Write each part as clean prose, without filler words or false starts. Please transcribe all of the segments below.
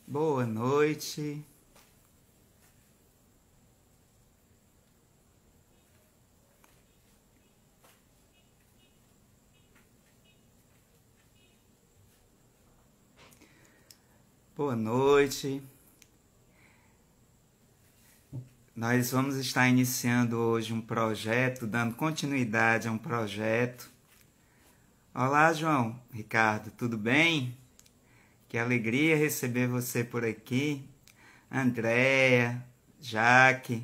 Boa noite. Boa noite. Nós vamos estar iniciando hoje um projeto, dando continuidade a um projeto. Olá, João, Ricardo, tudo bem? Que alegria receber você por aqui. Andréia, Jaque,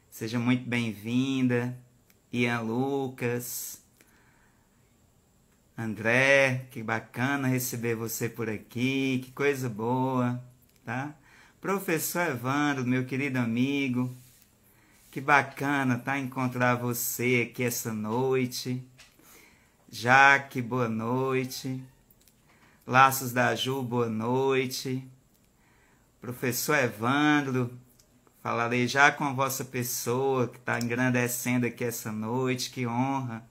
seja muito bem-vinda. Ian Lucas. André, que bacana receber você por aqui, que coisa boa, tá? Professor Evandro, meu querido amigo, que bacana, tá, encontrar você aqui essa noite. Jaque, boa noite. Laços da Ju, boa noite. Professor Evandro, falarei já com a vossa pessoa que está engrandecendo aqui essa noite, que honra.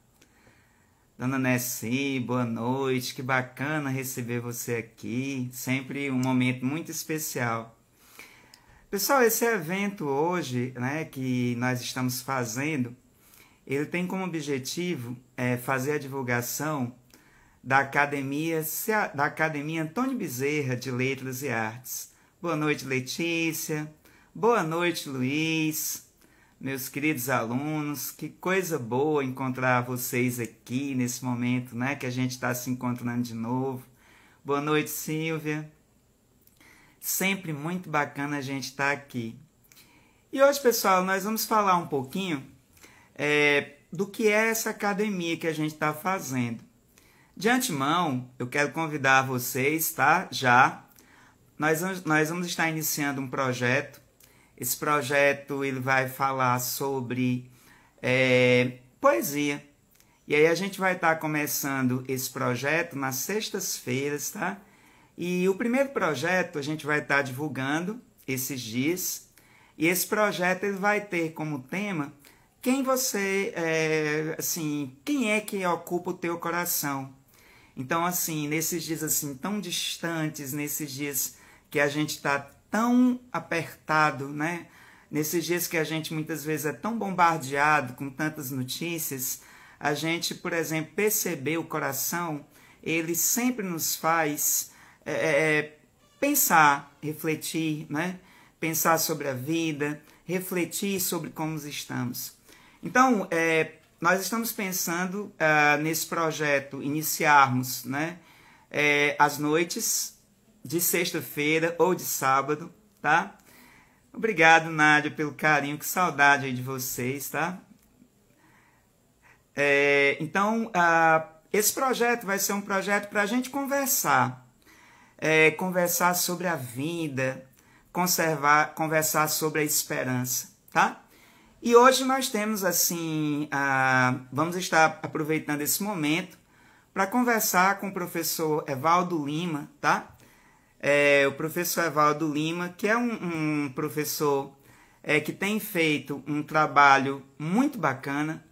Dona Nessi, boa noite, que bacana receber você aqui, sempre um momento muito especial. Pessoal, esse evento hoje, né, que nós estamos fazendo, ele tem como objetivo fazer a divulgação da Academia Antônio Bezerra de Letras e Artes. Boa noite, Letícia. Boa noite, Luiz. Meus queridos alunos, que coisa boa encontrar vocês aqui nesse momento, né, que a gente está se encontrando de novo. Boa noite, Silvia. Sempre muito bacana a gente estar aqui. E hoje, pessoal, nós vamos falar um pouquinho do que é essa academia que a gente está fazendo. De antemão, eu quero convidar vocês, tá? Nós vamos estar iniciando um projeto. Esse projeto ele vai falar sobre poesia. E aí a gente vai estar começando esse projeto nas sextas-feiras, tá? E o primeiro projeto a gente vai estar divulgando esses dias. E esse projeto ele vai ter como tema quem é que ocupa o teu coração. Então, assim, nesses dias assim tão distantes, nesses dias que a gente está tão apertado, né? Nesses dias que a gente muitas vezes é tão bombardeado com tantas notícias, a gente, por exemplo, perceber o coração, ele sempre nos faz pensar, refletir, né? Pensar sobre a vida, refletir sobre como estamos. Então, nós estamos pensando nesse projeto iniciarmos, né? As noites de sexta-feira ou de sábado, tá? Obrigado, Nádia, pelo carinho, que saudade aí de vocês, tá? Então, esse projeto vai ser um projeto para a gente conversar. Conversar sobre a vida, conversar sobre a esperança, tá? E hoje nós temos, assim, vamos estar aproveitando esse momento para conversar com o professor Evaldo Lima, tá? O professor Evaldo Lima, que é um professor que tem feito um trabalho muito bacana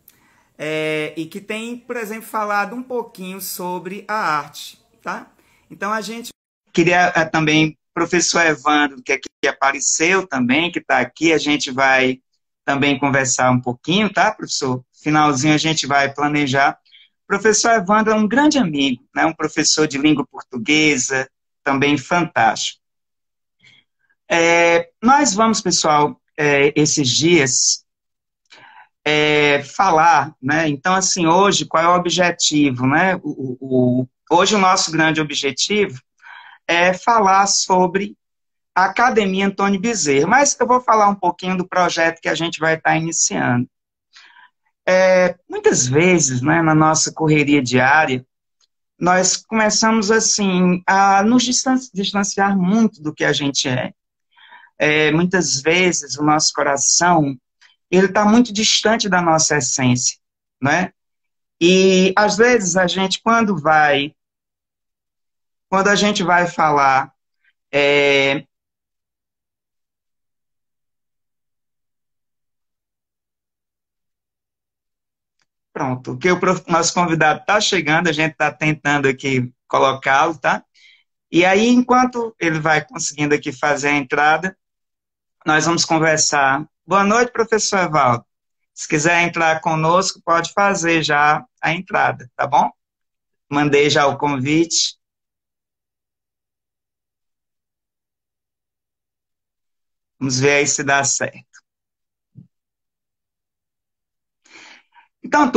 e que tem, por exemplo, falado um pouquinho sobre a arte, tá? Então, a gente queria também, professor Evandro, que aqui apareceu também, que está aqui, a gente vai também conversar um pouquinho, tá, professor? Finalzinho a gente vai planejar. O professor Evandro é um grande amigo, né? Um professor de língua portuguesa, também fantástico. Nós vamos, pessoal, esses dias, falar, né? Então, assim, hoje, qual é o objetivo, né? Hoje o nosso grande objetivo é falar sobre a Academia Antônio Bezerra, mas eu vou falar um pouquinho do projeto que a gente vai estar iniciando. Muitas vezes, né, na nossa correria diária, nós começamos, assim, a nos distanciar muito do que a gente é. Muitas vezes o nosso coração ele está muito distante da nossa essência, né? E às vezes a gente quando a gente vai falar Pronto, que nosso convidado está chegando, a gente está tentando aqui colocá-lo, tá? E aí, enquanto ele vai conseguindo aqui fazer a entrada, nós vamos conversar. Boa noite, professor Evaldo. Se quiser entrar conosco, pode fazer já a entrada, tá bom? Mandei já o convite. Vamos ver aí se dá certo. Então,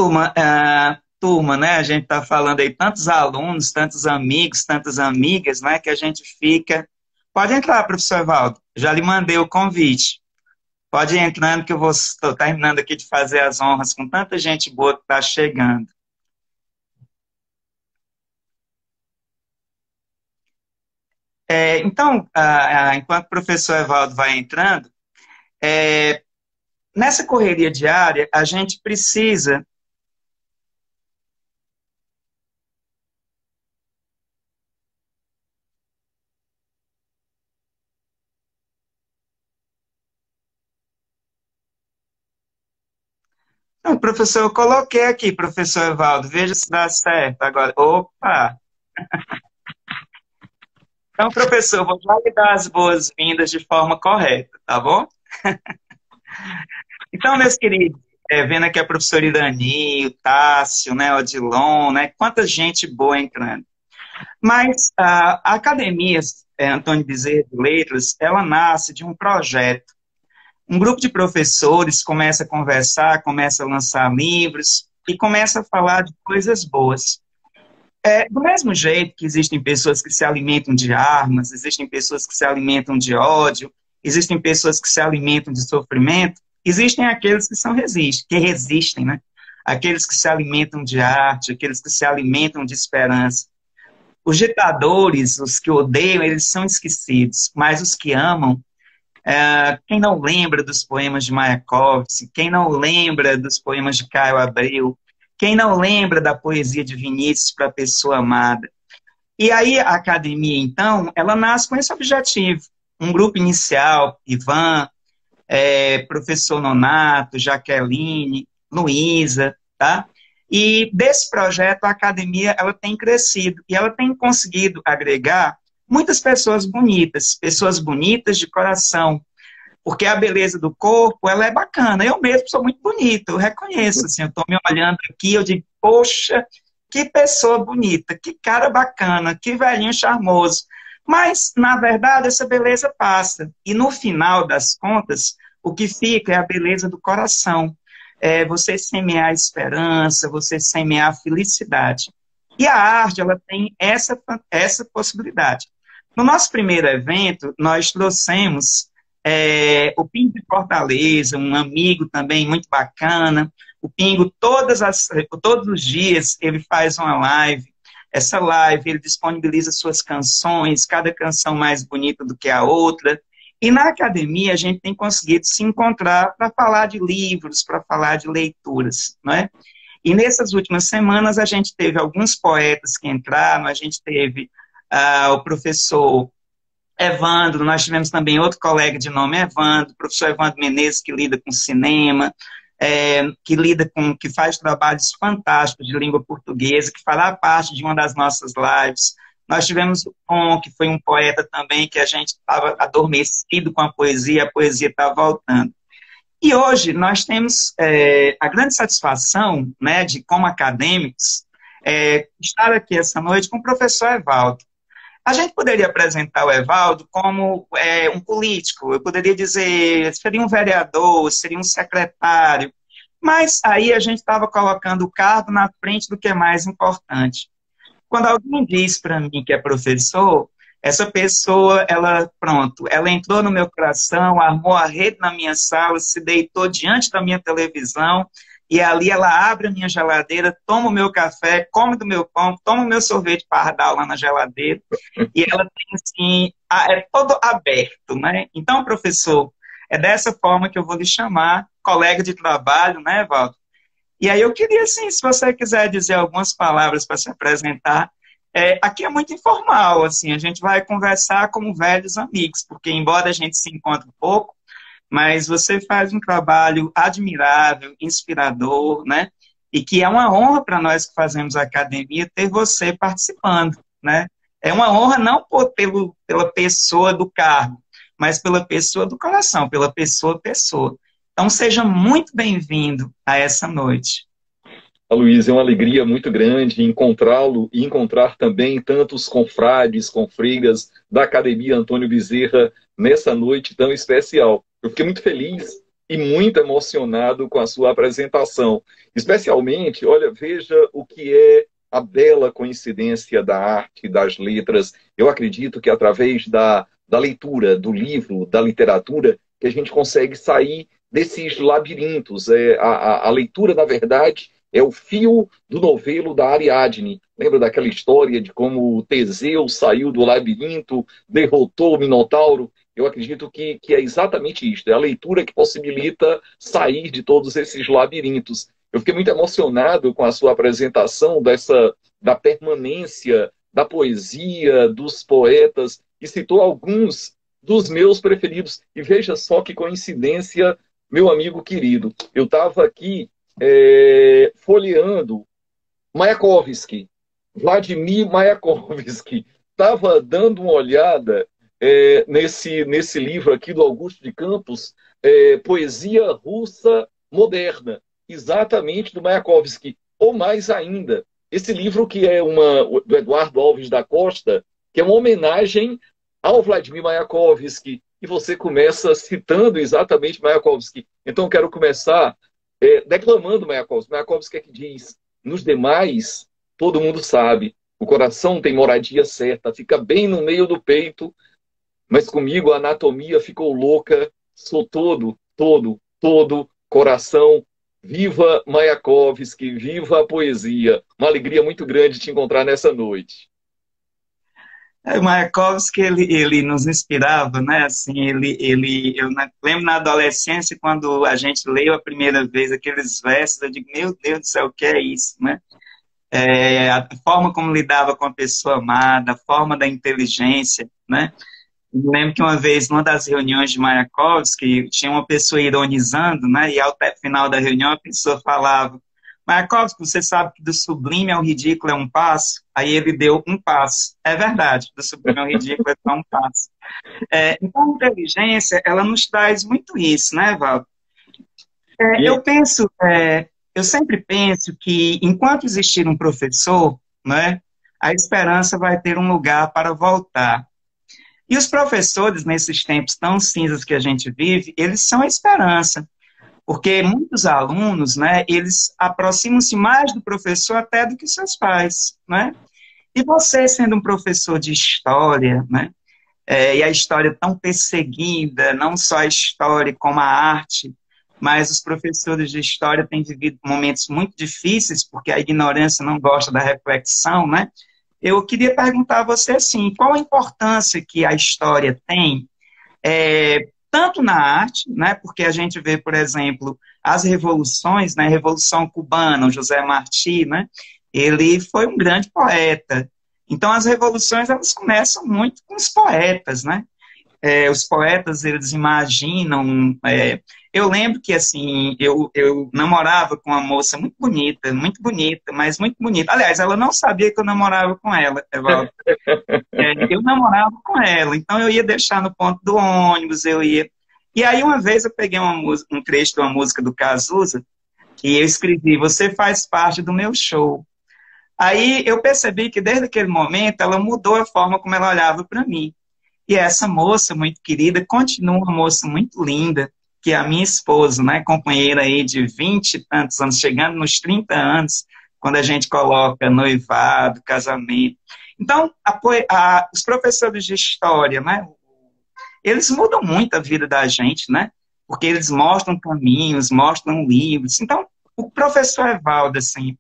turma, né? A gente está falando aí tantos alunos, tantos amigos, tantas amigas, né? Que a gente fica. Pode entrar, professor Evaldo. Já lhe mandei o convite. Pode ir entrando que eu estou terminando aqui de fazer as honras com tanta gente boa que está chegando. Então, enquanto o professor Evaldo vai entrando, é, nessa correria diária, a gente precisa. Não, professor, eu coloquei aqui, professor Evaldo, veja se dá certo agora. Opa! Então, professor, eu vou já lhe dar as boas-vindas de forma correta, tá bom? Então, meus queridos, vendo aqui a professora Irani, o Tássio, né, o Odilon, né, quanta gente boa entrando. Mas a Academia Antônio Bezerra de Letras, ela nasce de um projeto. Um grupo de professores começa a conversar, começa a lançar livros e começa a falar de coisas boas. Do mesmo jeito que existem pessoas que se alimentam de armas, existem pessoas que se alimentam de ódio, existem pessoas que se alimentam de sofrimento, existem aqueles que que resistem, né? Aqueles que se alimentam de arte, aqueles que se alimentam de esperança. Os ditadores, os que odeiam, eles são esquecidos, mas os que amam, quem não lembra dos poemas de Mayakovsky, quem não lembra dos poemas de Caio Abreu, quem não lembra da poesia de Vinícius para a pessoa amada. E aí a academia, então, ela nasce com esse objetivo. Um grupo inicial, Ivan, professor Nonato, Jaqueline, Luísa, tá? E desse projeto a academia ela tem crescido e ela tem conseguido agregar muitas pessoas bonitas de coração, porque a beleza do corpo, ela é bacana. Eu mesmo sou muito bonita, eu reconheço, assim, eu estou me olhando aqui, eu digo, poxa, que pessoa bonita, que cara bacana, que velhinho charmoso. Mas, na verdade, essa beleza passa. E no final das contas, o que fica é a beleza do coração. Você semear a esperança, você semear a felicidade. E a arte, ela tem essa possibilidade. No nosso primeiro evento, nós trouxemos o Pingo de Fortaleza, um amigo também muito bacana. O Pingo, todos os dias, ele faz uma live. Essa live, ele disponibiliza suas canções, cada canção mais bonita do que a outra. E na academia, a gente tem conseguido se encontrar para falar de livros, para falar de leituras, não é? E nessas últimas semanas, a gente teve alguns poetas que entraram, a gente teve o professor Evandro, nós tivemos também outro colega de nome Evandro, o professor Evandro Menezes, que lida com cinema, que faz trabalhos fantásticos de língua portuguesa, que fará parte de uma das nossas lives. Nós tivemos o Tom, que foi um poeta também, que a gente estava adormecido com a poesia está voltando. E hoje nós temos a grande satisfação, né, de, como acadêmicos, estar aqui essa noite com o professor Evaldo. A gente poderia apresentar o Evaldo como um político, eu poderia dizer, seria um vereador, seria um secretário, mas aí a gente estava colocando o cargo na frente do que é mais importante. Quando alguém diz para mim que é professor, essa pessoa, ela entrou no meu coração, armou a rede na minha sala, se deitou diante da minha televisão, e ali ela abre a minha geladeira, toma o meu café, come do meu pão, toma o meu sorvete pardal lá na geladeira, e ela tem assim, é todo aberto, né? Então, professor, é dessa forma que eu vou lhe chamar, colega de trabalho, né, Valdo? E aí eu queria, assim, se você quiser dizer algumas palavras para se apresentar, aqui é muito informal, assim, a gente vai conversar como velhos amigos, porque embora a gente se encontre pouco, mas você faz um trabalho admirável, inspirador, né? e que é uma honra para nós que fazemos academia ter você participando, né? É uma honra não pela pessoa do cargo, mas pela pessoa do coração, pela pessoa. Então, seja muito bem-vindo a essa noite. Aloysio, é uma alegria muito grande encontrá-lo e encontrar também tantos confrades, confreiras da Academia Antônio Bezerra nessa noite tão especial. Eu fiquei muito feliz e muito emocionado com a sua apresentação. Especialmente, olha, veja o que é a bela coincidência da arte, das letras. Eu acredito que através da leitura, do livro, da literatura, que a gente consegue sair desses labirintos. A leitura, na verdade, é o fio do novelo da Ariadne. Lembra daquela história de como Teseu saiu do labirinto, derrotou o Minotauro? Eu acredito que é exatamente isso. É a leitura que possibilita sair de todos esses labirintos. Eu fiquei muito emocionado com a sua apresentação da permanência da poesia, dos poetas, e citou alguns dos meus preferidos. E veja só que coincidência, meu amigo querido. Eu estava aqui folheando Mayakovsky, Vladimir Mayakovsky. Estava dando uma olhada nesse livro aqui do Augusto de Campos, Poesia Russa Moderna, exatamente do Mayakovsky. Ou mais ainda, esse livro que é do Eduardo Alves da Costa, que é uma homenagem ao Vladimir Mayakovsky, e você começa citando exatamente Mayakovsky. Então, quero começar declamando Mayakovsky. Mayakovsky é que diz: nos demais, todo mundo sabe, o coração tem moradia certa, fica bem no meio do peito, mas comigo a anatomia ficou louca, sou todo coração. Viva Mayakovsky, viva a poesia. Uma alegria muito grande te encontrar nessa noite. O Mayakovsky, ele nos inspirava, né? Assim, lembro na adolescência, quando a gente leu a primeira vez aqueles versos, eu digo, meu Deus do céu, o que é isso, né? A forma como lidava com a pessoa amada, a forma da inteligência, né? Eu lembro que uma vez, numa das reuniões de Mayakovsky, tinha uma pessoa ironizando, né? E ao final da reunião, a pessoa falava: Mayakovsky, você sabe que do sublime ao ridículo é um passo? Aí ele deu um passo. É verdade, do sublime ao ridículo é só um passo. Então, a inteligência, ela nos traz muito isso, né, Val? Eu sempre penso que, enquanto existir um professor, né, a esperança vai ter um lugar para voltar. E os professores, nesses tempos tão cinzas que a gente vive, eles são a esperança. Porque muitos alunos, né, eles aproximam-se mais do professor até do que seus pais, né? E você, sendo um professor de história, né, e a história tão perseguida, não só a história como a arte, mas os professores de história têm vivido momentos muito difíceis, porque a ignorância não gosta da reflexão, né? Eu queria perguntar a você, assim, qual a importância que a história tem tanto na arte, né, porque a gente vê, por exemplo, as revoluções, né, a Revolução Cubana, o José Martí, né, ele foi um grande poeta. Então, as revoluções, elas começam muito com os poetas, né? Os poetas, eles imaginam... eu lembro que, assim, eu namorava com uma moça muito bonita, mas muito bonita. Aliás, ela não sabia que eu namorava com ela, Evaldo. Eu namorava com ela, então eu ia deixar no ponto do ônibus, eu ia... E aí uma vez eu peguei um trecho de uma música do Cazuza, e eu escrevi: você faz parte do meu show. Aí eu percebi que desde aquele momento ela mudou a forma como ela olhava para mim. E essa moça muito querida continua uma moça muito linda, que é a minha esposa, né, companheira aí de 20 e tantos anos, chegando nos 30 anos, quando a gente coloca noivado, casamento. Então, os professores de história, né, eles mudam muito a vida da gente, né, porque eles mostram caminhos, mostram livros. Então, o professor Evaldo, assim,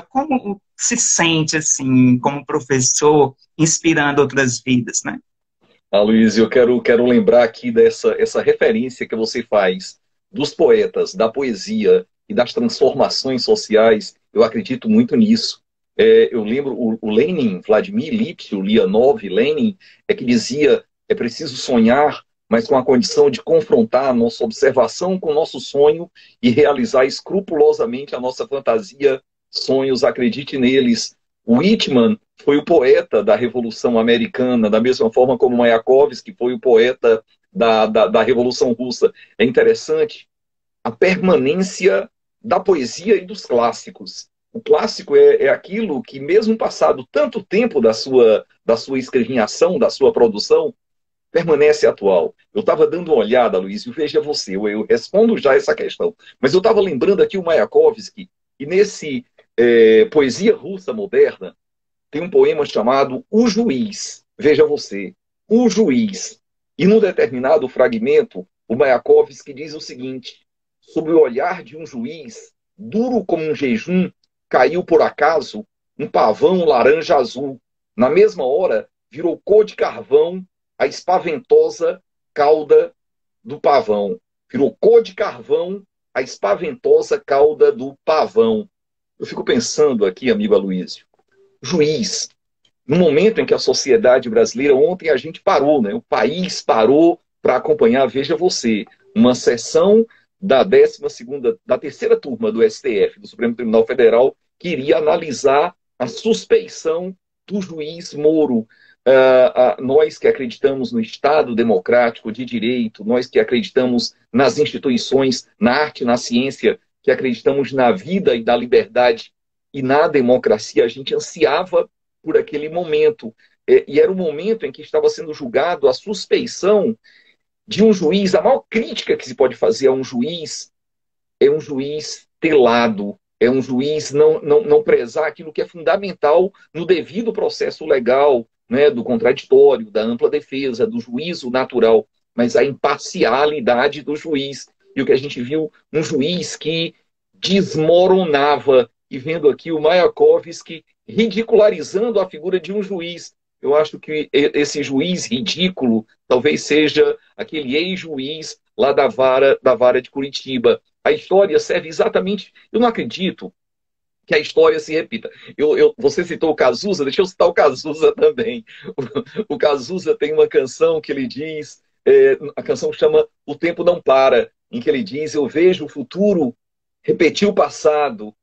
como se sente, assim, como professor, inspirando outras vidas, né? Aloysio, eu quero lembrar aqui essa referência que você faz dos poetas, da poesia e das transformações sociais. Eu acredito muito nisso. Eu lembro o Lenin, Vladimir Ilyich Ulyanov Lenin, que dizia: é preciso sonhar mas com a condição de confrontar a nossa observação com o nosso sonho e realizar escrupulosamente a nossa fantasia, sonhos, acredite neles. O Whitman foi o poeta da Revolução Americana, da mesma forma como Mayakovsky foi o poeta da Revolução Russa. É interessante a permanência da poesia e dos clássicos. O clássico é aquilo que, mesmo passado tanto tempo da sua escrevinhação, da sua produção, permanece atual. Eu estava dando uma olhada, Luiz, e veja você, eu respondo já essa questão. Mas eu estava lembrando aqui o Mayakovsky, e nesse Poesia Russa Moderna, tem um poema chamado O Juiz. Veja você, O Juiz. E num determinado fragmento, o Mayakovsky diz o seguinte: sob o olhar de um juiz, duro como um jejum, caiu por acaso um pavão laranja azul. Na mesma hora, virou cor de carvão a espaventosa cauda do pavão. Virou cor de carvão a espaventosa cauda do pavão. Eu fico pensando aqui, amigo Aloysio, juiz, no momento em que a sociedade brasileira, ontem a gente parou, né? O país parou para acompanhar, veja você, uma sessão da terceira turma do STF, do Supremo Tribunal Federal, que iria analisar a suspeição do juiz Moro. Nós que acreditamos no Estado democrático de direito, nós que acreditamos nas instituições, na arte, na ciência, que acreditamos na vida e na liberdade e na democracia, a gente ansiava por aquele momento. E era o momento em que estava sendo julgado a suspeição de um juiz. A maior crítica que se pode fazer a um juiz é um juiz telado, é um juiz não prezar aquilo que é fundamental no devido processo legal, né, do contraditório, da ampla defesa, do juízo natural, mas a imparcialidade do juiz. E o que a gente viu, um juiz que desmoronava, e vendo aqui o Mayakovsky ridicularizando a figura de um juiz. Eu acho que esse juiz ridículo talvez seja aquele ex-juiz lá da vara de Curitiba. A história serve exatamente... Eu não acredito que a história se repita. Você citou o Cazuza, deixa eu citar o Cazuza também. O Cazuza tem uma canção que ele diz, a canção chama O Tempo Não Para, em que ele diz: eu vejo o futuro repetir o passado,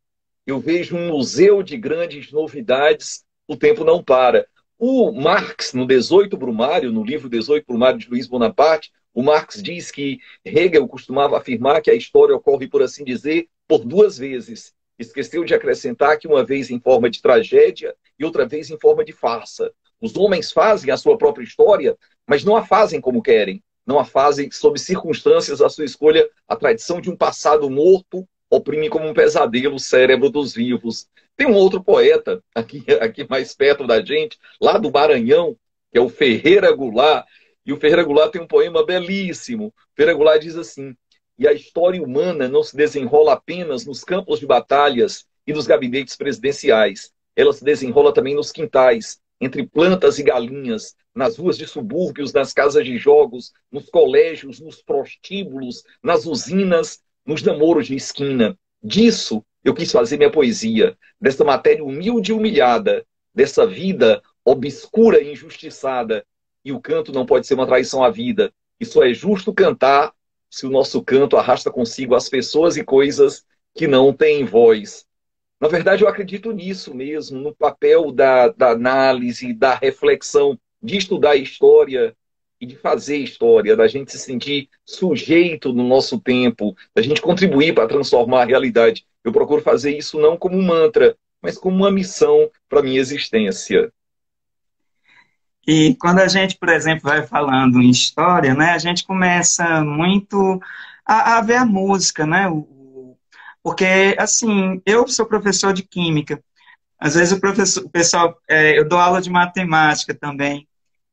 eu vejo um museu de grandes novidades, o tempo não para. O Marx, no 18 Brumário, no livro 18 Brumário de Luiz Bonaparte, o Marx diz que Hegel costumava afirmar que a história ocorre, por assim dizer, por duas vezes. Esqueceu de acrescentar que uma vez em forma de tragédia e outra vez em forma de farsa. Os homens fazem a sua própria história, mas não a fazem como querem. Não a fazem sob circunstâncias da sua escolha. A tradição de um passado morto oprime como um pesadelo o cérebro dos vivos. Tem um outro poeta, aqui mais perto da gente, lá do Maranhão, que é o Ferreira Goulart, e o Ferreira Goulart tem um poema belíssimo. O Ferreira Goulart diz assim: e a história humana não se desenrola apenas nos campos de batalhas e nos gabinetes presidenciais. Ela se desenrola também nos quintais, entre plantas e galinhas, nas ruas de subúrbios, nas casas de jogos, nos colégios, nos prostíbulos, nas usinas, nos namoros de esquina. Disso eu quis fazer minha poesia, dessa matéria humilde e humilhada, dessa vida obscura e injustiçada. E o canto não pode ser uma traição à vida. E só é justo cantar se o nosso canto arrasta consigo as pessoas e coisas que não têm voz. Na verdade, eu acredito nisso mesmo, no papel da análise, da reflexão, de estudar história e de fazer história, da gente se sentir sujeito no nosso tempo, da gente contribuir para transformar a realidade. Eu procuro fazer isso não como um mantra, mas como uma missão para a minha existência. E quando a gente, por exemplo, vai falando em história, né, a gente começa muito a ver a música, né? Porque, assim, eu sou professor de química. Às vezes o pessoal, eu dou aula de matemática também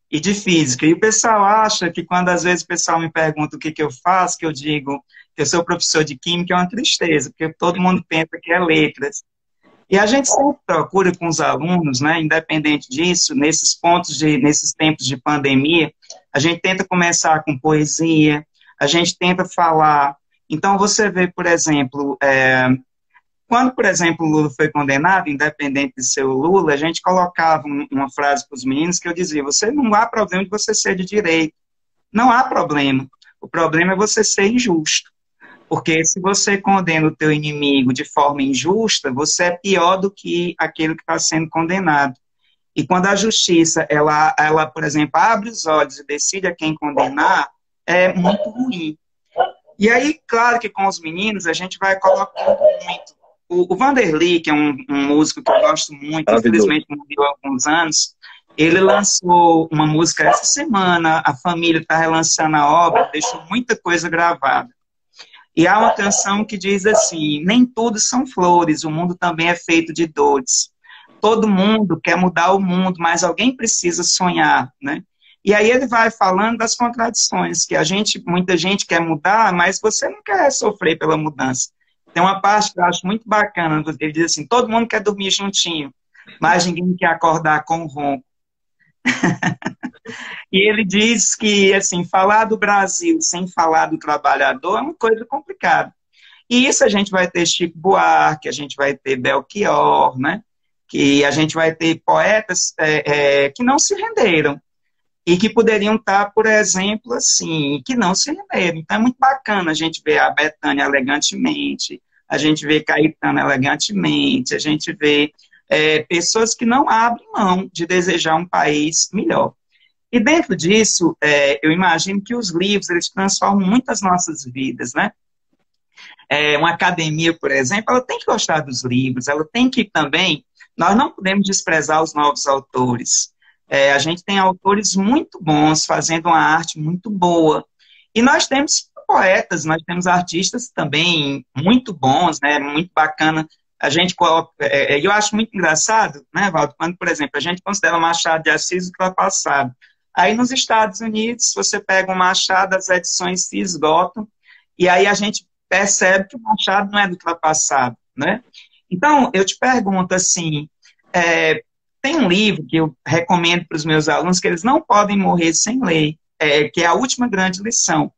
e de física. E o pessoal acha que quando às vezes o pessoal me pergunta o que eu faço, que eu digo que eu sou professor de química, é uma tristeza, porque todo mundo pensa que é letras. E a gente sempre procura com os alunos, né, independente disso, nesses tempos de pandemia, a gente tenta começar com poesia, a gente tenta falar. Então você vê, por exemplo, quando, por exemplo, o Lula foi condenado, independente de ser o Lula, a gente colocava uma frase para os meninos que eu dizia: você não há problema de você ser de direita, não há problema. O problema é você ser injusto. Porque se você condena o teu inimigo de forma injusta, você é pior do que aquele que está sendo condenado. E quando a justiça, ela, por exemplo, abre os olhos e decide a quem condenar, é muito ruim. E aí, claro que com os meninos, a gente vai colocando muito. O Vanderlei, que é um músico que eu gosto muito, infelizmente morreu há alguns anos, ele lançou uma música essa semana, a família está relançando a obra, deixou muita coisa gravada. E há uma canção que diz assim: nem tudo são flores, o mundo também é feito de dores. Todo mundo quer mudar o mundo, mas alguém precisa sonhar, né? E aí ele vai falando das contradições, que muita gente quer mudar, mas você não quer sofrer pela mudança. Tem uma parte que eu acho muito bacana, ele diz assim: todo mundo quer dormir juntinho, mas ninguém quer acordar com o ronco. E ele diz que, assim, falar do Brasil sem falar do trabalhador é uma coisa complicada. E isso a gente vai ter Chico Buarque, a gente vai ter Belchior, né? Que a gente vai ter poetas que não se renderam e que poderiam estar, por exemplo, assim, que não se renderam. Então é muito bacana a gente ver a Bethânia elegantemente, a gente vê Caetano elegantemente, a gente vê pessoas que não abrem mão de desejar um país melhor. E dentro disso, eu imagino que os livros, eles transformam muitas nossas vidas, né? Uma academia, por exemplo, ela tem que gostar dos livros, ela tem que também, nós não podemos desprezar os novos autores. A gente tem autores muito bons, fazendo uma arte muito boa. E nós temos poetas, nós temos artistas também muito bons, né? Muito bacana. A gente coloca, eu acho muito engraçado, né, Valdo, quando, por exemplo, a gente considera Machado de Assis ultrapassado. Aí nos Estados Unidos, você pega o Machado, as edições se esgotam, e aí a gente percebe que o Machado não é do ultrapassado, né? Então, eu te pergunto assim, tem um livro que eu recomendo para os meus alunos, que eles não podem morrer sem ler, que é A Última Grande Lição,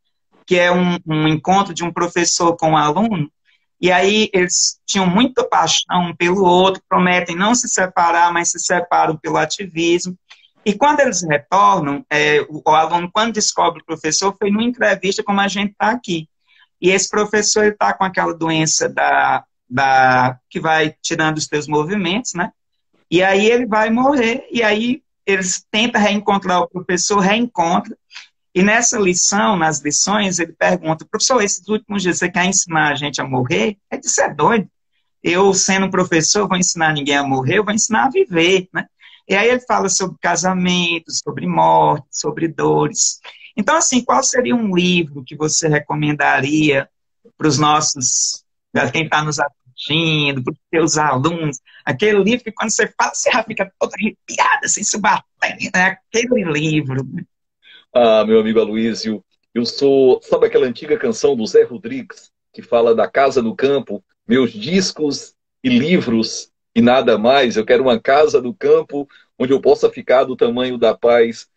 que é um encontro de um professor com um aluno, e aí eles tinham muita paixão um pelo outro, prometem não se separar, mas se separam pelo ativismo. E quando eles retornam, o aluno, quando descobre o professor, foi numa entrevista como a gente está aqui. E esse professor está com aquela doença que vai tirando os teus movimentos, né? E aí ele vai morrer, e aí eles tentam reencontrar o professor, reencontra. E nessa lição, nas lições, ele pergunta: professor, esses últimos dias você quer ensinar a gente a morrer? Ele disse: é doido. Eu, sendo professor, vou ensinar ninguém a morrer, eu vou ensinar a viver, né? E aí ele fala sobre casamento, sobre morte, sobre dores. Então, assim, qual seria um livro que você recomendaria para os nossos, para quem está nos assistindo, para os seus alunos? Aquele livro que quando você fala, você já fica toda arrepiada, assim, se batendo, né? Aquele livro. Ah, meu amigo Aloysio, sabe aquela antiga canção do Zé Rodrigues, que fala da casa no campo, meus discos e livros e nada mais, eu quero uma casa no campo onde eu possa ficar do tamanho da paz.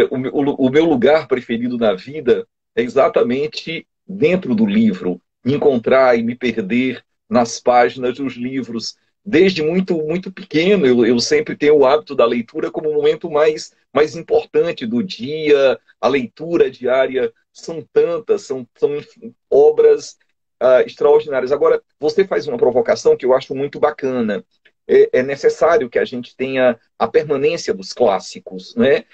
O meu lugar preferido na vida é exatamente dentro do livro, me encontrar e me perder nas páginas dos livros. Desde muito pequeno, eu sempre tenho o hábito da leitura como o momento mais importante do dia. A leitura diária são tantas, são enfim, obras extraordinárias. Agora, você faz uma provocação que eu acho muito bacana. É necessário que a gente tenha a permanência dos clássicos, né?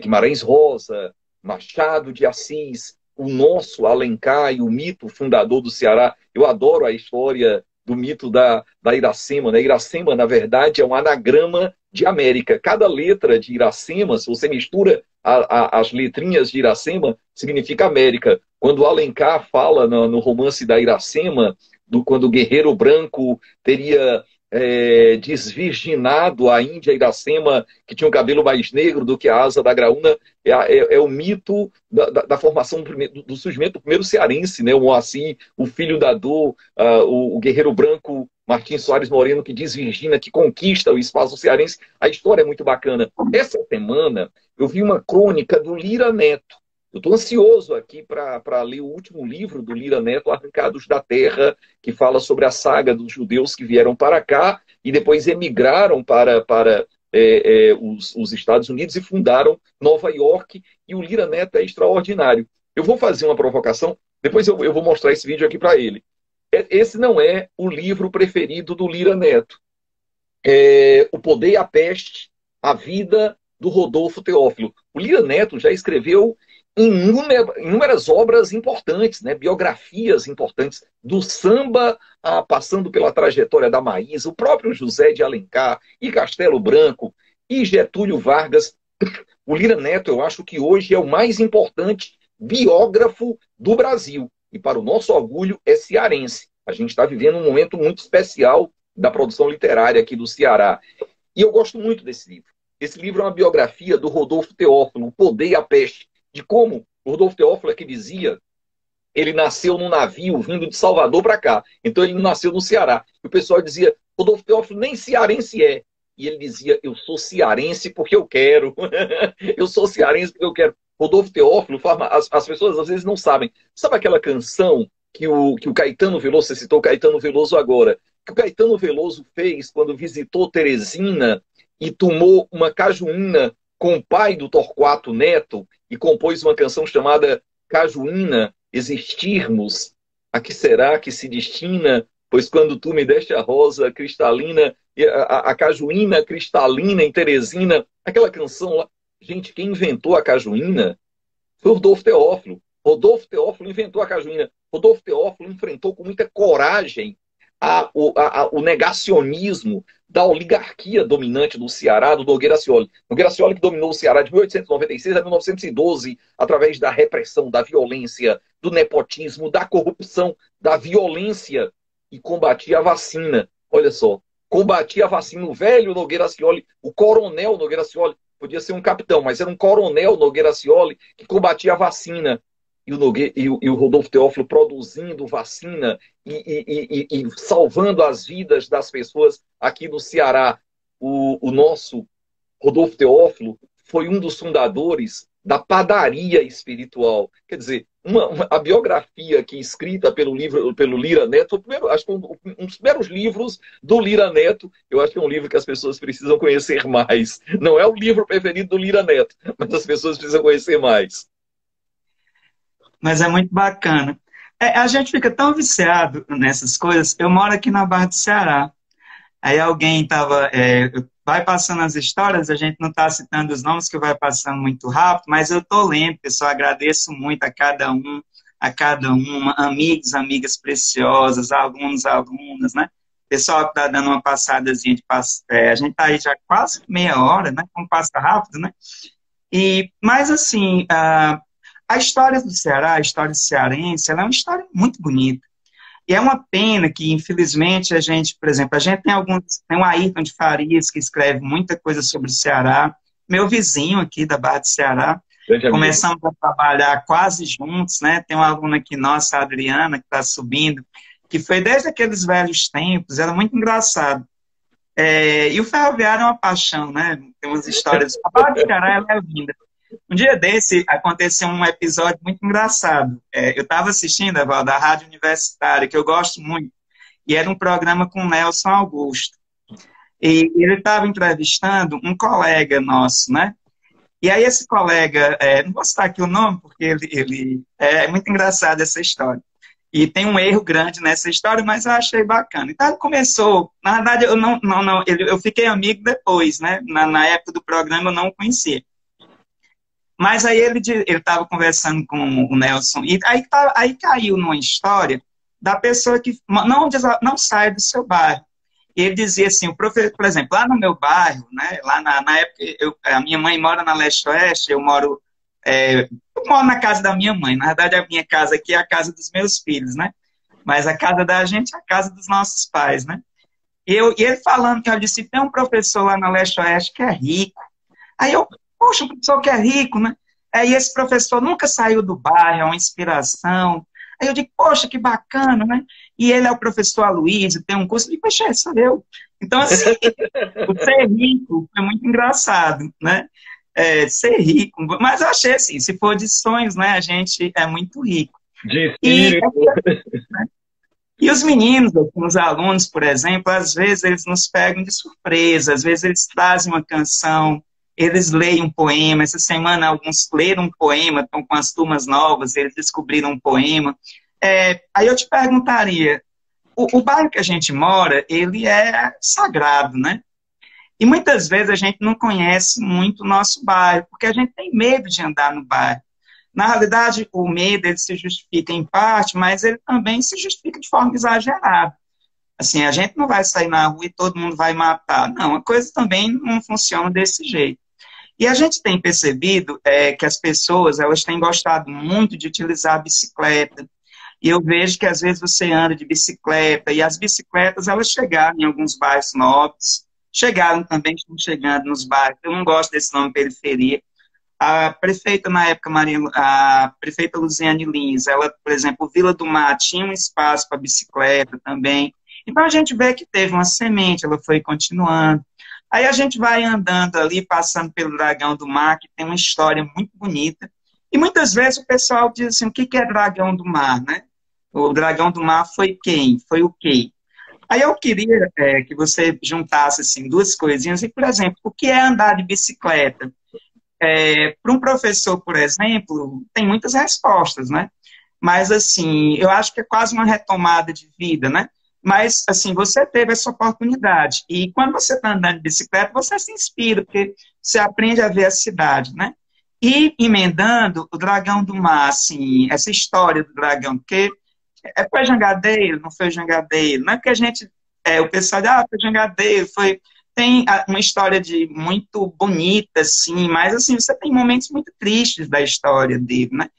Guimarães Rosa, Machado de Assis, o nosso Alencar e o mito fundador do Ceará. Eu adoro a história do mito da Iracema, né? Iracema, na verdade, é um anagrama de América. Cada letra de Iracema, se você mistura as letrinhas de Iracema, significa América. Quando Alencar fala no romance da Iracema, quando o guerreiro branco teria desvirginado a Índia Iracema, que tinha um cabelo mais negro do que a asa da graúna, é o mito da formação do surgimento do primeiro cearense, né? O Moacir, o filho da dor, o guerreiro branco Martins Soares Moreno, que desvirgina, que conquista o espaço cearense. A história é muito bacana. Essa semana eu vi uma crônica do Lira Neto. Eu estou ansioso aqui para ler o último livro do Lira Neto, Arrancados da Terra, que fala sobre a saga dos judeus que vieram para cá e depois emigraram para os Estados Unidos e fundaram Nova York, e o Lira Neto é extraordinário. Eu vou fazer uma provocação, depois eu vou mostrar esse vídeo aqui para ele. Esse não é o livro preferido do Lira Neto. O Poder e a Peste, a Vida do Rodolfo Teófilo. O Lira Neto já escreveu inúmeras obras importantes, né? Biografias importantes, do samba passando pela trajetória da Maísa, o próprio José de Alencar, e Castelo Branco, e Getúlio Vargas. O Lira Neto, eu acho que hoje é o mais importante biógrafo do Brasil. E, para o nosso orgulho, é cearense. A gente está vivendo um momento muito especial da produção literária aqui do Ceará. E eu gosto muito desse livro. Esse livro é uma biografia do Rodolfo Teófilo, O Poder e a Peste, de como o Rodolfo Teófilo é que dizia, ele nasceu num navio vindo de Salvador para cá, então ele não nasceu no Ceará. E o pessoal dizia, Rodolfo Teófilo nem cearense é. E ele dizia, eu sou cearense porque eu quero. Eu sou cearense porque eu quero. Rodolfo Teófilo, as pessoas às vezes não sabem. Sabe aquela canção que o Caetano Veloso, você citou o Caetano Veloso agora, que o Caetano Veloso fez quando visitou Teresina e tomou uma cajuína com o pai do Torquato Neto e compôs uma canção chamada Cajuína, Existirmos, a que será que se destina? Pois quando tu me deste a rosa cristalina, a cajuína cristalina em Teresina, aquela canção lá. Gente, quem inventou a cajuína foi o Rodolfo Teófilo. Rodolfo Teófilo inventou a cajuína. Rodolfo Teófilo enfrentou com muita coragem o negacionismo da oligarquia dominante do Ceará, do Nogueira Scioli. Nogueira Scioli que dominou o Ceará de 1896 a 1912, através da repressão, da violência, do nepotismo, da corrupção, da violência, e combatia a vacina. Olha só, combatia a vacina. O velho Nogueira Scioli, o coronel Nogueira Scioli, podia ser um capitão, mas era um coronel Nogueira Scioli que combatia a vacina. E o Rodolfo Teófilo produzindo vacina e salvando as vidas das pessoas aqui no Ceará. O nosso Rodolfo Teófilo foi um dos fundadores da padaria espiritual. Quer dizer, a biografia aqui escrita pelo Lira Neto, foi primeiro, acho que um dos primeiros livros do Lira Neto. Eu acho que é um livro que as pessoas precisam conhecer mais. Não é o livro preferido do Lira Neto, mas as pessoas precisam conhecer mais. Mas é muito bacana. A gente fica tão viciado nessas coisas. Eu moro aqui na Barra do Ceará. Aí alguém vai passando as histórias, a gente não está citando os nomes, que vai passando muito rápido, mas eu estou lendo, pessoal, agradeço muito a cada um, a cada uma, amigos, amigas preciosas, alunos, alunas, né? Pessoal que está dando uma passadazinha, a gente está aí já quase meia hora, né? Como passa rápido, né? Mas assim, a história do Ceará, a história cearense, ela é uma história muito bonita. E é uma pena que, infelizmente, a gente, por exemplo, tem o Ayrton de Farias, que escreve muita coisa sobre o Ceará, meu vizinho aqui da Barra do Ceará. Começamos a trabalhar quase juntos, né? Tem uma aluna aqui nossa, a Adriana, que está subindo, que foi desde aqueles velhos tempos, era muito engraçado. E o Ferroviário é uma paixão, né? Tem umas histórias. A Barra do Ceará, ela é linda. Um dia desse, aconteceu um episódio muito engraçado. Eu estava assistindo, Evaldo, da Rádio Universitária, que eu gosto muito, e era um programa com o Nelson Augusto. E ele estava entrevistando um colega nosso, né? E aí esse colega, não vou citar aqui o nome, porque ele é muito engraçado essa história. E tem um erro grande nessa história, mas eu achei bacana. Então ele começou, na verdade, eu fiquei amigo depois, né? Na época do programa eu não o conhecia. Mas aí ele estava conversando com o Nelson, e aí caiu numa história da pessoa que não sai do seu bairro. E ele dizia assim, por exemplo, lá no meu bairro, né, lá na época, a minha mãe mora na Leste-Oeste, eu moro na casa da minha mãe. Na verdade, a minha casa aqui é a casa dos meus filhos, né? Mas a casa da gente é a casa dos nossos pais, né? E ele falando que eu disse, tem um professor lá na Leste-Oeste que é rico. Aí poxa, um professor que é rico, né? E esse professor nunca saiu do bairro, é uma inspiração. Aí eu digo, poxa, que bacana, né? E ele é o professor Aloysio, tem um curso. Eu digo, poxa, sou eu. Então, assim, o ser rico é muito engraçado, né? Ser rico. Mas eu achei assim, se for de sonhos, né? A gente é muito rico. De espírito. E os meninos, os alunos, por exemplo, às vezes eles nos pegam de surpresa, às vezes eles trazem uma canção, eles leem um poema. Essa semana alguns leram um poema, estão com as turmas novas, eles descobriram um poema. Aí eu te perguntaria, o bairro que a gente mora, ele é sagrado, né? E muitas vezes a gente não conhece muito o nosso bairro, porque a gente tem medo de andar no bairro. Na realidade, o medo ele se justifica em parte, mas ele também se justifica de forma exagerada. Assim, a gente não vai sair na rua e todo mundo vai matar. Não, a coisa também não funciona desse jeito. E a gente tem percebido que as pessoas elas têm gostado muito de utilizar a bicicleta. E eu vejo que às vezes você anda de bicicleta e as bicicletas elas chegaram em alguns bairros nobres, chegaram também, estão chegando nos bairros. Eu não gosto desse nome periferia. A prefeita, na época, a prefeita Luziane Lins, ela, por exemplo, Vila do Mar tinha um espaço para bicicleta também. Então, a gente vê que teve uma semente, ela foi continuando. Aí a gente vai andando ali, passando pelo Dragão do Mar, que tem uma história muito bonita. E muitas vezes o pessoal diz assim, o que é Dragão do Mar, né? O Dragão do Mar foi quem? Foi o quê? Aí eu queria que você juntasse assim, duas coisinhas. E, por exemplo, o que é andar de bicicleta? Para um professor, por exemplo, tem muitas respostas, né? Mas, assim, eu acho que é quase uma retomada de vida, né? Mas, assim, você teve essa oportunidade. E quando você está andando de bicicleta, você se inspira, porque você aprende a ver a cidade, né? E, emendando, o Dragão do Mar, assim, essa história do dragão, porque foi Jangadeiro, não foi Jangadeiro, não é porque a gente, o pessoal diz, foi Jangadeiro, foi... Tem uma história de muito bonita, assim, mas assim, você tem momentos muito tristes da história dele, né?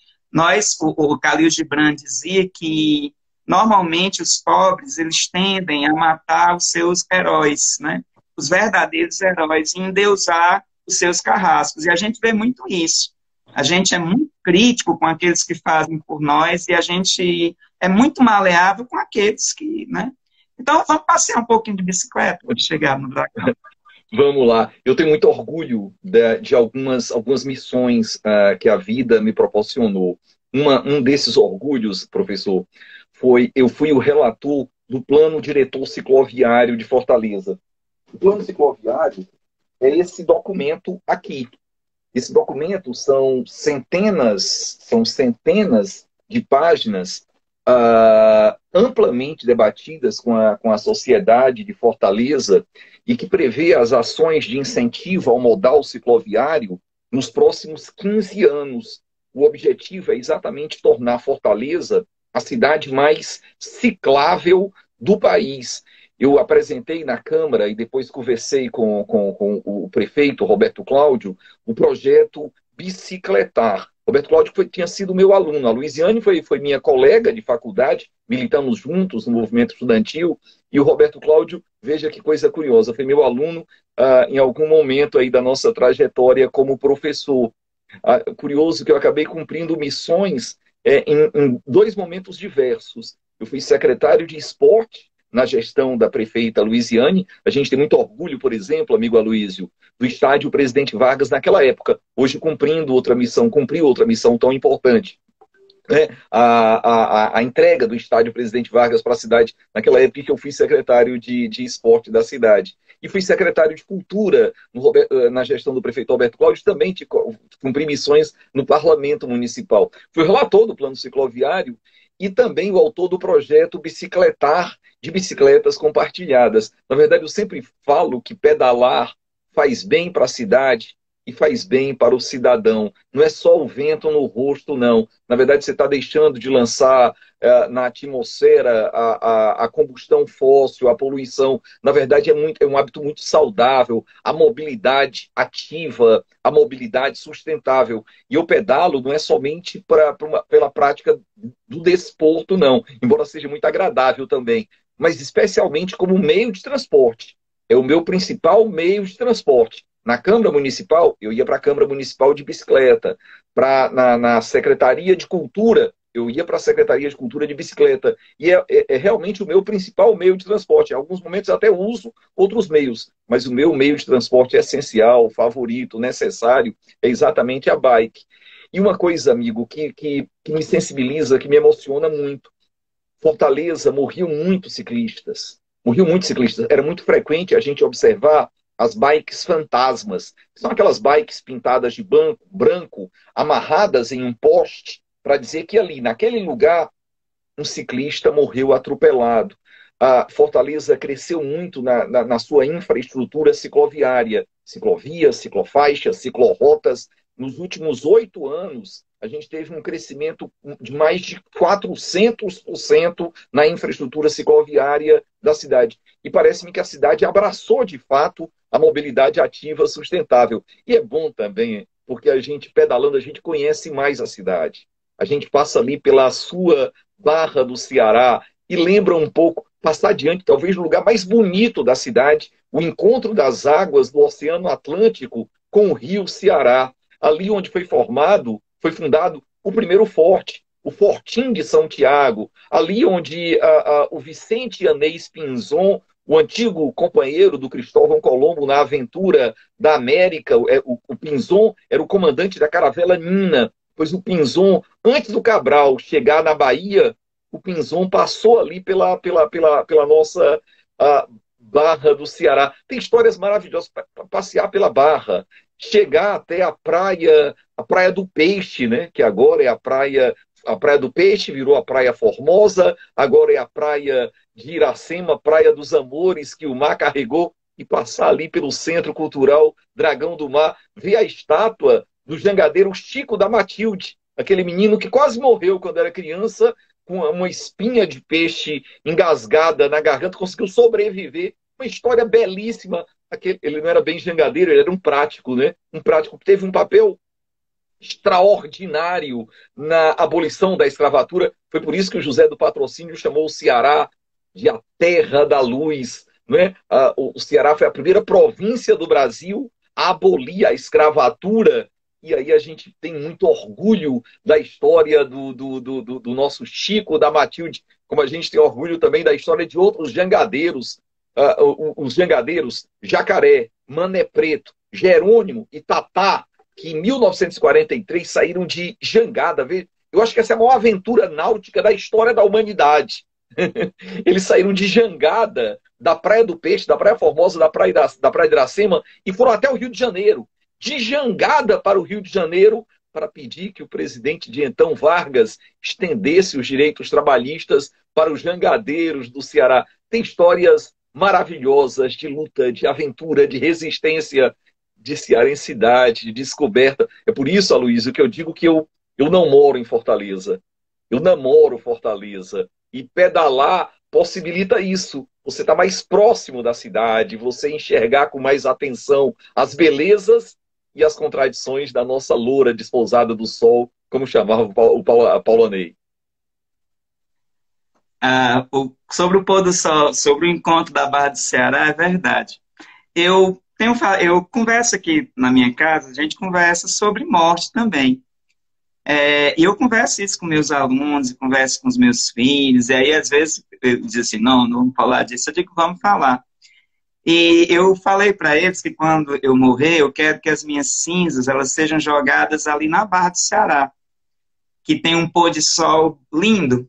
O Khalil Gibran dizia que normalmente os pobres, eles tendem a matar os seus heróis, né? Os verdadeiros heróis, e endeusar os seus carrascos. E a gente vê muito isso. A gente é muito crítico com aqueles que fazem por nós e a gente é muito maleável com aqueles que, né? Então, vamos passear um pouquinho de bicicleta para chegar no Dragão. Vamos lá. Eu tenho muito orgulho de algumas missões que a vida me proporcionou. Um desses orgulhos, professor, eu fui o relator do Plano Diretor Cicloviário de Fortaleza. O Plano Cicloviário é esse documento aqui. Esse documento são centenas de páginas amplamente debatidas com a sociedade de Fortaleza e que prevê as ações de incentivo ao modal cicloviário nos próximos 15 anos. O objetivo é exatamente tornar Fortaleza a cidade mais ciclável do país. Eu apresentei na Câmara e depois conversei com o prefeito Roberto Cláudio o projeto Bicicletar. Roberto Cláudio tinha sido meu aluno. A Luiziane foi minha colega de faculdade, militamos juntos no movimento estudantil, e o Roberto Cláudio, veja que coisa curiosa, foi meu aluno em algum momento aí da nossa trajetória como professor. Curioso que eu acabei cumprindo missões em dois momentos diversos. Eu fui secretário de esporte na gestão da prefeita Luiziane. A gente tem muito orgulho, por exemplo, amigo Aloísio, do estádio Presidente Vargas naquela época, hoje cumpriu outra missão tão importante. A entrega do estádio Presidente Vargas para a cidade, naquela época que eu fui secretário de esporte da cidade. E fui secretário de cultura na gestão do prefeito Roberto Cláudio, também cumpri missões no parlamento municipal. Fui relator do plano cicloviário e também o autor do projeto Bicicletar, de bicicletas compartilhadas. Na verdade, eu sempre falo que pedalar faz bem para a cidade e faz bem para o cidadão. Não é só o vento no rosto, não. Na verdade, você está deixando de lançar na atmosfera a combustão fóssil, a poluição. Na verdade, é um hábito muito saudável. A mobilidade ativa, a mobilidade sustentável. E eu pedalo não é somente pela prática do desporto, não. Embora seja muito agradável também. Mas especialmente como meio de transporte. É o meu principal meio de transporte. Na Câmara Municipal, eu ia para a Câmara Municipal de bicicleta. Na Secretaria de Cultura, eu ia para a Secretaria de Cultura de bicicleta. E é realmente o meu principal meio de transporte. Em alguns momentos até uso outros meios, mas o meu meio de transporte essencial, favorito, necessário, é exatamente a bike. E uma coisa, amigo, que me sensibiliza, que me emociona muito. Fortaleza morriam muitos ciclistas. Morriam muitos ciclistas. Era muito frequente a gente observar as bikes fantasmas. São aquelas bikes pintadas de branco, amarradas em um poste, para dizer que ali, naquele lugar, um ciclista morreu atropelado. A Fortaleza cresceu muito na sua infraestrutura cicloviária, ciclovias, ciclofaixas, ciclorotas. Nos últimos 8 anos, a gente teve um crescimento de mais de 400% na infraestrutura cicloviária da cidade. E parece-me que a cidade abraçou, de fato, a mobilidade ativa sustentável. E é bom também, porque a gente, pedalando, a gente conhece mais a cidade. A gente passa ali pela sua Barra do Ceará e lembra um pouco, passar adiante, talvez no lugar mais bonito da cidade, o encontro das águas do Oceano Atlântico com o Rio Ceará. Ali onde foi fundado o primeiro forte, o Fortim de São Tiago, ali onde o Vicente Anês Pinzon, o antigo companheiro do Cristóvão Colombo na aventura da América, o Pinzon era o comandante da caravela Nina, pois o Pinzon, antes do Cabral chegar na Bahia, o Pinzon passou ali pela nossa Barra do Ceará. Tem histórias maravilhosas para passear pela Barra, chegar até a Praia do Peixe, né? Que agora é a Praia do Peixe, virou a Praia Formosa, agora é a Praia de Iracema, Praia dos Amores, que o mar carregou, e passar ali pelo Centro Cultural Dragão do Mar, ver a estátua do jangadeiro Chico da Matilde, aquele menino que quase morreu quando era criança, com uma espinha de peixe engasgada na garganta, conseguiu sobreviver. Uma história belíssima. Ele não era bem jangadeiro, ele era um prático, né? Um prático que teve um papel extraordinário na abolição da escravatura. Foi por isso que o José do Patrocínio chamou o Ceará de a terra da luz. Né? O Ceará foi a primeira província do Brasil a abolir a escravatura. E aí a gente tem muito orgulho da história do nosso Chico da Matilde, como a gente tem orgulho também da história de outros jangadeiros, os jangadeiros Jacaré, Mané Preto, Jerônimo e Tatá, que em 1943 saíram de jangada. Eu acho que essa é a maior aventura náutica da história da humanidade. Eles saíram de jangada da Praia do Peixe, da Praia Formosa, da Praia de Iracema e foram até o Rio de Janeiro. De jangada para o Rio de Janeiro para pedir que o presidente de então, Vargas, estendesse os direitos trabalhistas para os jangadeiros do Ceará. Tem histórias maravilhosas de luta, de aventura, de resistência, de cearensidade, de descoberta. É por isso, Aloysio, que eu digo que eu não moro em Fortaleza. Eu namoro Fortaleza. E pedalar possibilita isso. Você está mais próximo da cidade, você enxergar com mais atenção as belezas e as contradições da nossa loura despousada do sol, como chamava o Paulo Sobre o pôr do sol, sobre o encontro da Barra do Ceará, é verdade. Eu converso aqui na minha casa, a gente conversa sobre morte também. E eu converso isso com meus alunos, converso com os meus filhos, e aí às vezes eu digo assim, não vamos falar disso, eu digo, vamos falar. E eu falei para eles que quando eu morrer, eu quero que as minhas cinzas elas sejam jogadas ali na Barra do Ceará, que tem um pôr de sol lindo.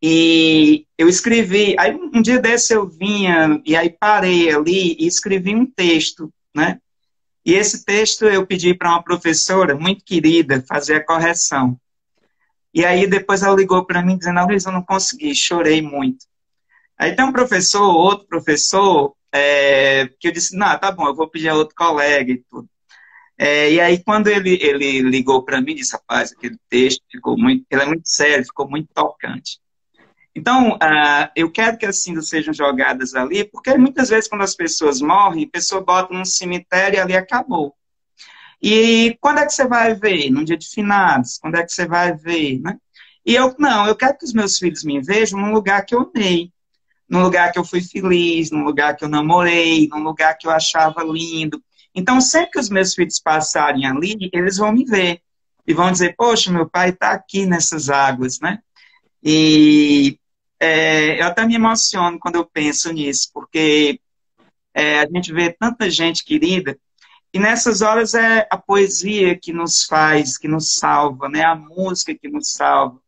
E eu escrevi, aí um dia desse eu vinha, e aí parei ali e escrevi um texto, né? E esse texto eu pedi para uma professora muito querida fazer a correção. E aí depois ela ligou para mim dizendo, Luiz, eu não consegui, chorei muito. Aí tem um professor, outro professor, que eu disse, não, tá bom, eu vou pedir a outro colega e tudo. E aí quando ele ligou para mim, disse, rapaz, aquele texto ele é muito sério, ficou muito tocante. Então, eu quero que as cinzas sejam jogadas ali, porque muitas vezes quando as pessoas morrem, a pessoa bota num cemitério e ali acabou. E quando é que você vai ver? Num dia de finados, quando é que você vai ver, né? E eu quero que os meus filhos me vejam num lugar que eu amei, num lugar que eu fui feliz, num lugar que eu namorei, num lugar que eu achava lindo. Então, sempre que os meus filhos passarem ali, eles vão me ver. E vão dizer, poxa, meu pai está aqui nessas águas, né? E eu até me emociono quando eu penso nisso, porque a gente vê tanta gente querida, e nessas horas é a poesia que nos faz, que nos salva, né? A música que nos salva.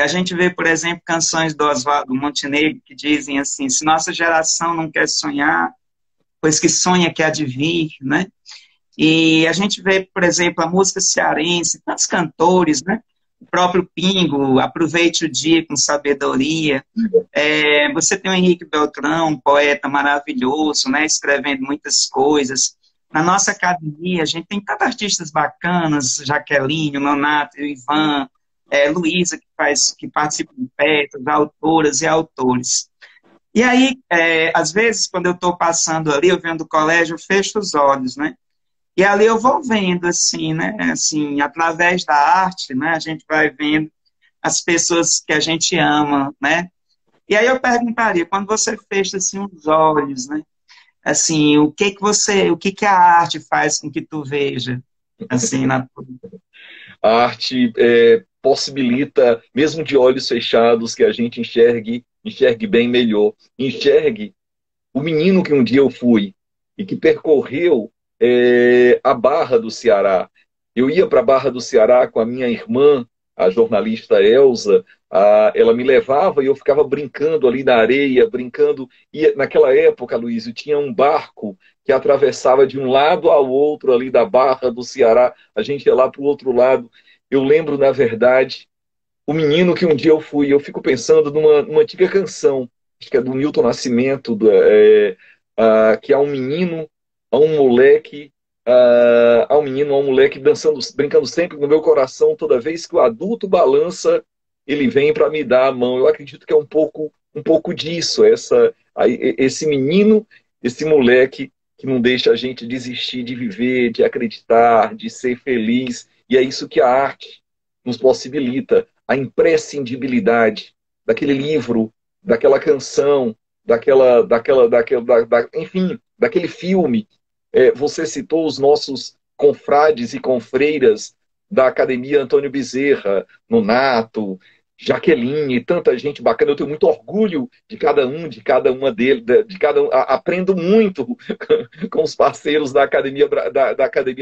A gente vê, por exemplo, canções do Oswaldo Montenegro que dizem assim: se nossa geração não quer sonhar, pois que sonha que há de vir, né? E a gente vê, por exemplo, a música cearense, tantos cantores, né? O próprio Pingo, Aproveite o Dia com Sabedoria. Você tem o Henrique Beltrão, um poeta maravilhoso, né? Escrevendo muitas coisas. Na nossa academia, a gente tem tantos artistas bacanas, Jaqueline, Nonato, Ivan, Luísa, que participa de peças, autoras e autores. E aí, às vezes, quando eu estou passando ali, eu venho do colégio, eu fecho os olhos, né? E ali eu vou vendo, assim, né? Assim, através da arte, né? A gente vai vendo as pessoas que a gente ama, né? E aí eu perguntaria, quando você fecha, assim, os olhos, né? Assim, o que que a arte faz com que tu veja, assim, na... A arte possibilita, mesmo de olhos fechados, que a gente enxergue bem melhor. Enxergue o menino que um dia eu fui e que percorreu a Barra do Ceará. Eu ia para a Barra do Ceará com a minha irmã, a jornalista Elza. Ela me levava e eu ficava brincando ali na areia, brincando. E naquela época, Luiz, tinha um barco que atravessava de um lado ao outro ali da Barra do Ceará. A gente ia lá para o outro lado. Eu lembro, na verdade, o menino que um dia eu fui. Eu fico pensando numa antiga canção, acho que é do Milton Nascimento, que há um menino, há um moleque, há um menino, há um moleque dançando, brincando sempre no meu coração. Toda vez que o adulto balança, ele vem para me dar a mão. Eu acredito que é um pouco disso, esse menino, esse moleque que não deixa a gente desistir de viver, de acreditar, de ser feliz. E é isso que a arte nos possibilita, a imprescindibilidade daquele livro, daquela canção, enfim, daquele filme. Você citou os nossos confrades e confreiras da Academia Antônio Bezerra, Nonato, Jaqueline, e tanta gente bacana. Eu tenho muito orgulho de cada uma deles, aprendo muito com os parceiros da Academia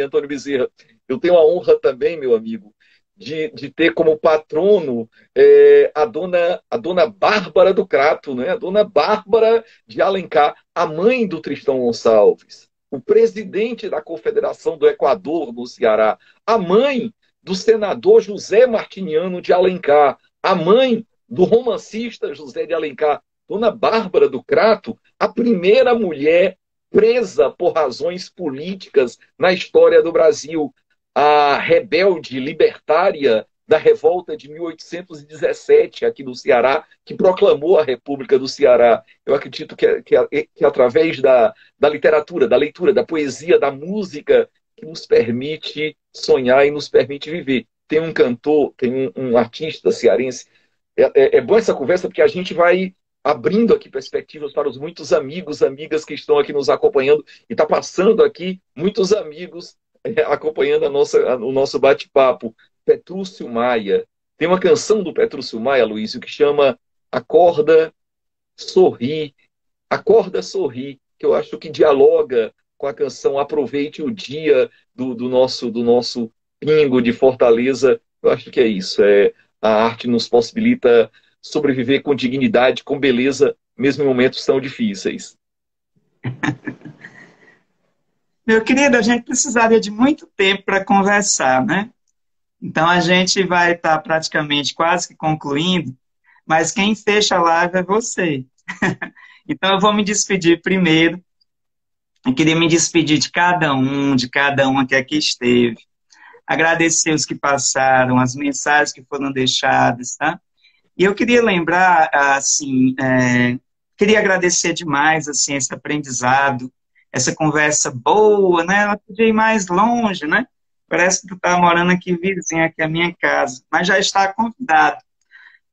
Antônio Bezerra. Eu tenho a honra também, meu amigo, de ter como patrono a dona Bárbara do Crato, né? A dona Bárbara de Alencar, a mãe do Tristão Gonçalves, o presidente da Confederação do Equador no Ceará, a mãe do senador José Martiniano de Alencar, a mãe do romancista José de Alencar. Dona Bárbara do Crato, a primeira mulher presa por razões políticas na história do Brasil, a rebelde libertária da revolta de 1817 aqui no Ceará, que proclamou a República do Ceará. Eu acredito que através da literatura, da leitura, da poesia, da música, que nos permite sonhar e nos permite viver. Tem um cantor, tem um artista cearense. É bom essa conversa porque a gente vai abrindo aqui perspectivas para os muitos amigos, amigas que estão aqui nos acompanhando, e está passando aqui muitos amigos acompanhando o nosso bate-papo. Petrúcio Maia. Tem uma canção do Petrúcio Maia, Luísio, que chama Acorda, Sorri. Acorda, Sorri, que eu acho que dialoga com a canção Aproveite o Dia do nosso Pingo de Fortaleza. Eu acho que é isso. A arte nos possibilita sobreviver com dignidade, com beleza, mesmo em momentos tão difíceis. Meu querido, a gente precisaria de muito tempo para conversar, né? Então a gente vai estar praticamente quase que concluindo, mas quem fecha a live é você. Então eu vou me despedir primeiro. Eu queria me despedir de cada uma que aqui esteve. Agradecer os que passaram, as mensagens que foram deixadas, tá? E eu queria lembrar, assim, queria agradecer demais, assim, esse aprendizado, essa conversa boa, né? Ela podia ir mais longe, né? Parece que tu tá morando aqui vizinho, aqui a minha casa, mas já está convidado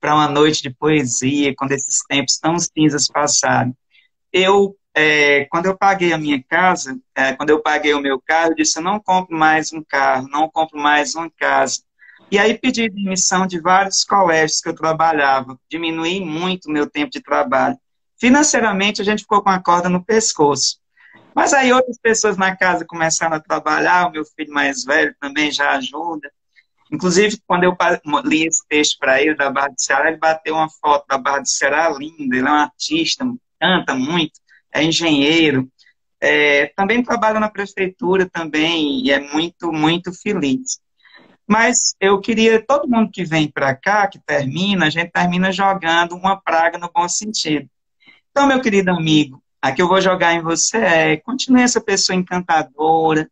para uma noite de poesia, quando esses tempos tão cinzas passarem. Quando eu paguei a minha casa, quando eu paguei o meu carro, eu disse, eu não compro mais um carro, não compro mais uma casa. E aí pedi demissão de vários colégios que eu trabalhava, diminuí muito o meu tempo de trabalho. Financeiramente, a gente ficou com a corda no pescoço. Mas aí outras pessoas na casa começaram a trabalhar, o meu filho mais velho também já ajuda. Inclusive, quando eu li esse texto para ele, da Barra do Ceará, ele bateu uma foto da Barra do Ceará linda, ele é um artista, canta muito, é engenheiro, também trabalha na prefeitura também, e é muito, muito feliz. Mas eu queria, todo mundo que vem para cá, que termina, a gente termina jogando uma praga no bom sentido. Então, meu querido amigo, a que eu vou jogar em você continue essa pessoa encantadora,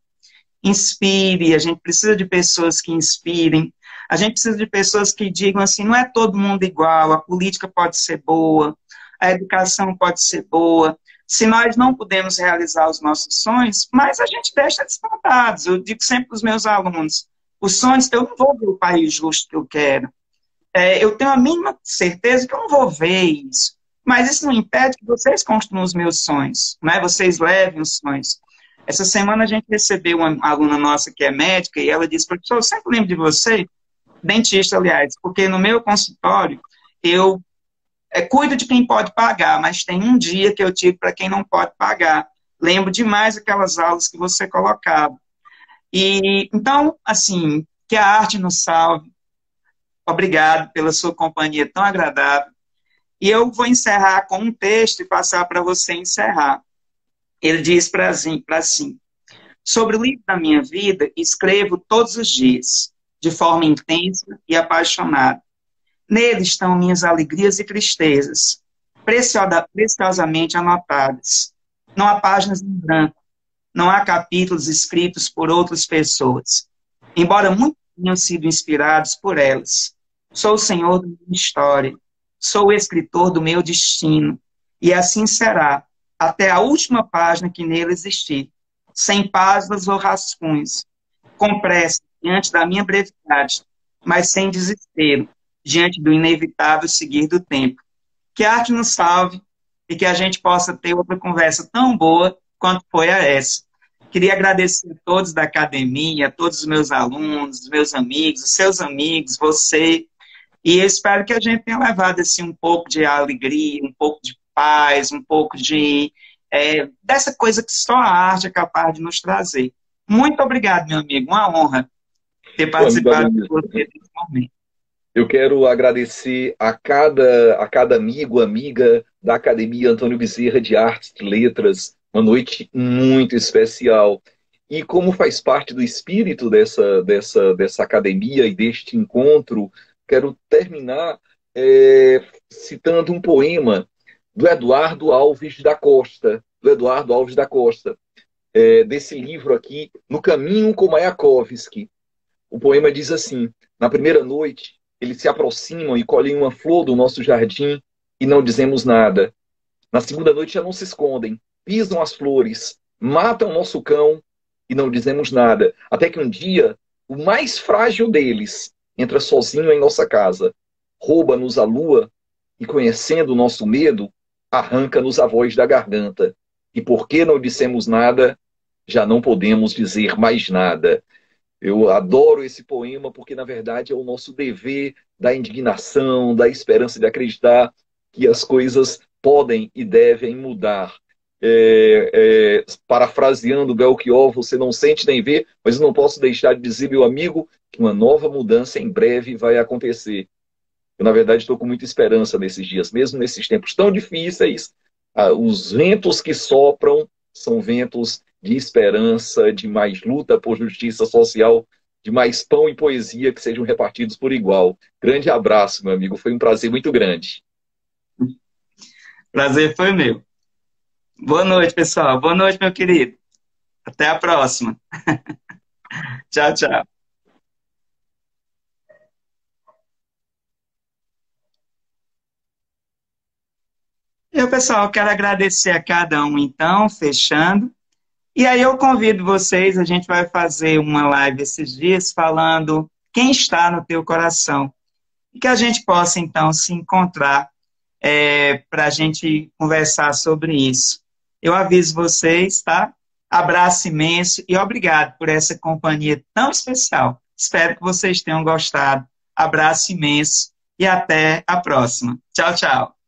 inspire, a gente precisa de pessoas que inspirem, a gente precisa de pessoas que digam assim, não é todo mundo igual, a política pode ser boa, a educação pode ser boa, se nós não podemos realizar os nossos sonhos, mas a gente deixa descontados. Eu digo sempre para os meus alunos, os sonhos, eu não vou ver o país justo que eu quero, eu tenho a mínima certeza que eu não vou ver isso, mas isso não impede que vocês construam os meus sonhos, né? Vocês levem os sonhos. Essa semana a gente recebeu uma aluna nossa que é médica e ela disse, professor, eu sempre lembro de você, dentista, aliás, porque no meu consultório eu cuido de quem pode pagar, mas tem um dia que eu tiro para quem não pode pagar. Lembro demais aquelas aulas que você colocava. E então, assim, que a arte nos salve. Obrigado pela sua companhia tão agradável. E eu vou encerrar com um texto e passar para você encerrar. Ele diz para assim, sobre o livro da minha vida, escrevo todos os dias, de forma intensa e apaixonada. Nele estão minhas alegrias e tristezas, preciosamente anotadas. Não há páginas em branco, não há capítulos escritos por outras pessoas, embora muitos tenham sido inspirados por elas. Sou o senhor da minha história, sou o escritor do meu destino, e assim será, até a última página que nele existir, sem páginas ou rascunhos, com pressa, diante da minha brevidade, mas sem desespero, diante do inevitável seguir do tempo. Que a arte nos salve e que a gente possa ter outra conversa tão boa quanto foi a essa. Queria agradecer a todos da academia, a todos os meus alunos, os meus amigos, os seus amigos, você, e eu espero que a gente tenha levado assim, um pouco de alegria, um pouco de paz, um pouco de dessa coisa que só a arte é capaz de nos trazer. Muito obrigado, meu amigo. Uma honra ter participado com você nesse momento. Eu quero agradecer a cada amigo, amiga da Academia Antônio Bezerra de Artes e Letras, uma noite muito especial. E como faz parte do espírito dessa academia e deste encontro, quero terminar citando um poema do Eduardo Alves da Costa, desse livro aqui, No Caminho com Mayakovsky. O poema diz assim, na primeira noite, eles se aproximam e colhem uma flor do nosso jardim e não dizemos nada. Na segunda noite já não se escondem, pisam as flores, matam nosso cão e não dizemos nada. Até que um dia, o mais frágil deles entra sozinho em nossa casa, rouba-nos a lua e, conhecendo o nosso medo, arranca-nos a voz da garganta. E porque não dissemos nada, já não podemos dizer mais nada. Eu adoro esse poema porque, na verdade, é o nosso dever da indignação, da esperança de acreditar que as coisas podem e devem mudar. Parafraseando Belchior, você não sente nem vê, mas eu não posso deixar de dizer, meu amigo, que uma nova mudança em breve vai acontecer. Eu, na verdade, estou com muita esperança nesses dias, mesmo nesses tempos tão difíceis. Os ventos que sopram são ventos de esperança, de mais luta por justiça social, de mais pão e poesia que sejam repartidos por igual. Grande abraço, meu amigo. Foi um prazer muito grande. Prazer foi meu. Boa noite, pessoal. Boa noite, meu querido. Até a próxima. Tchau, tchau. Pessoal, quero agradecer a cada um, então, fechando. E aí eu convido vocês, a gente vai fazer uma live esses dias falando quem está no teu coração. E que a gente possa, então, se encontrar para a gente conversar sobre isso. Eu aviso vocês, tá? Abraço imenso e obrigado por essa companhia tão especial. Espero que vocês tenham gostado. Abraço imenso e até a próxima. Tchau, tchau.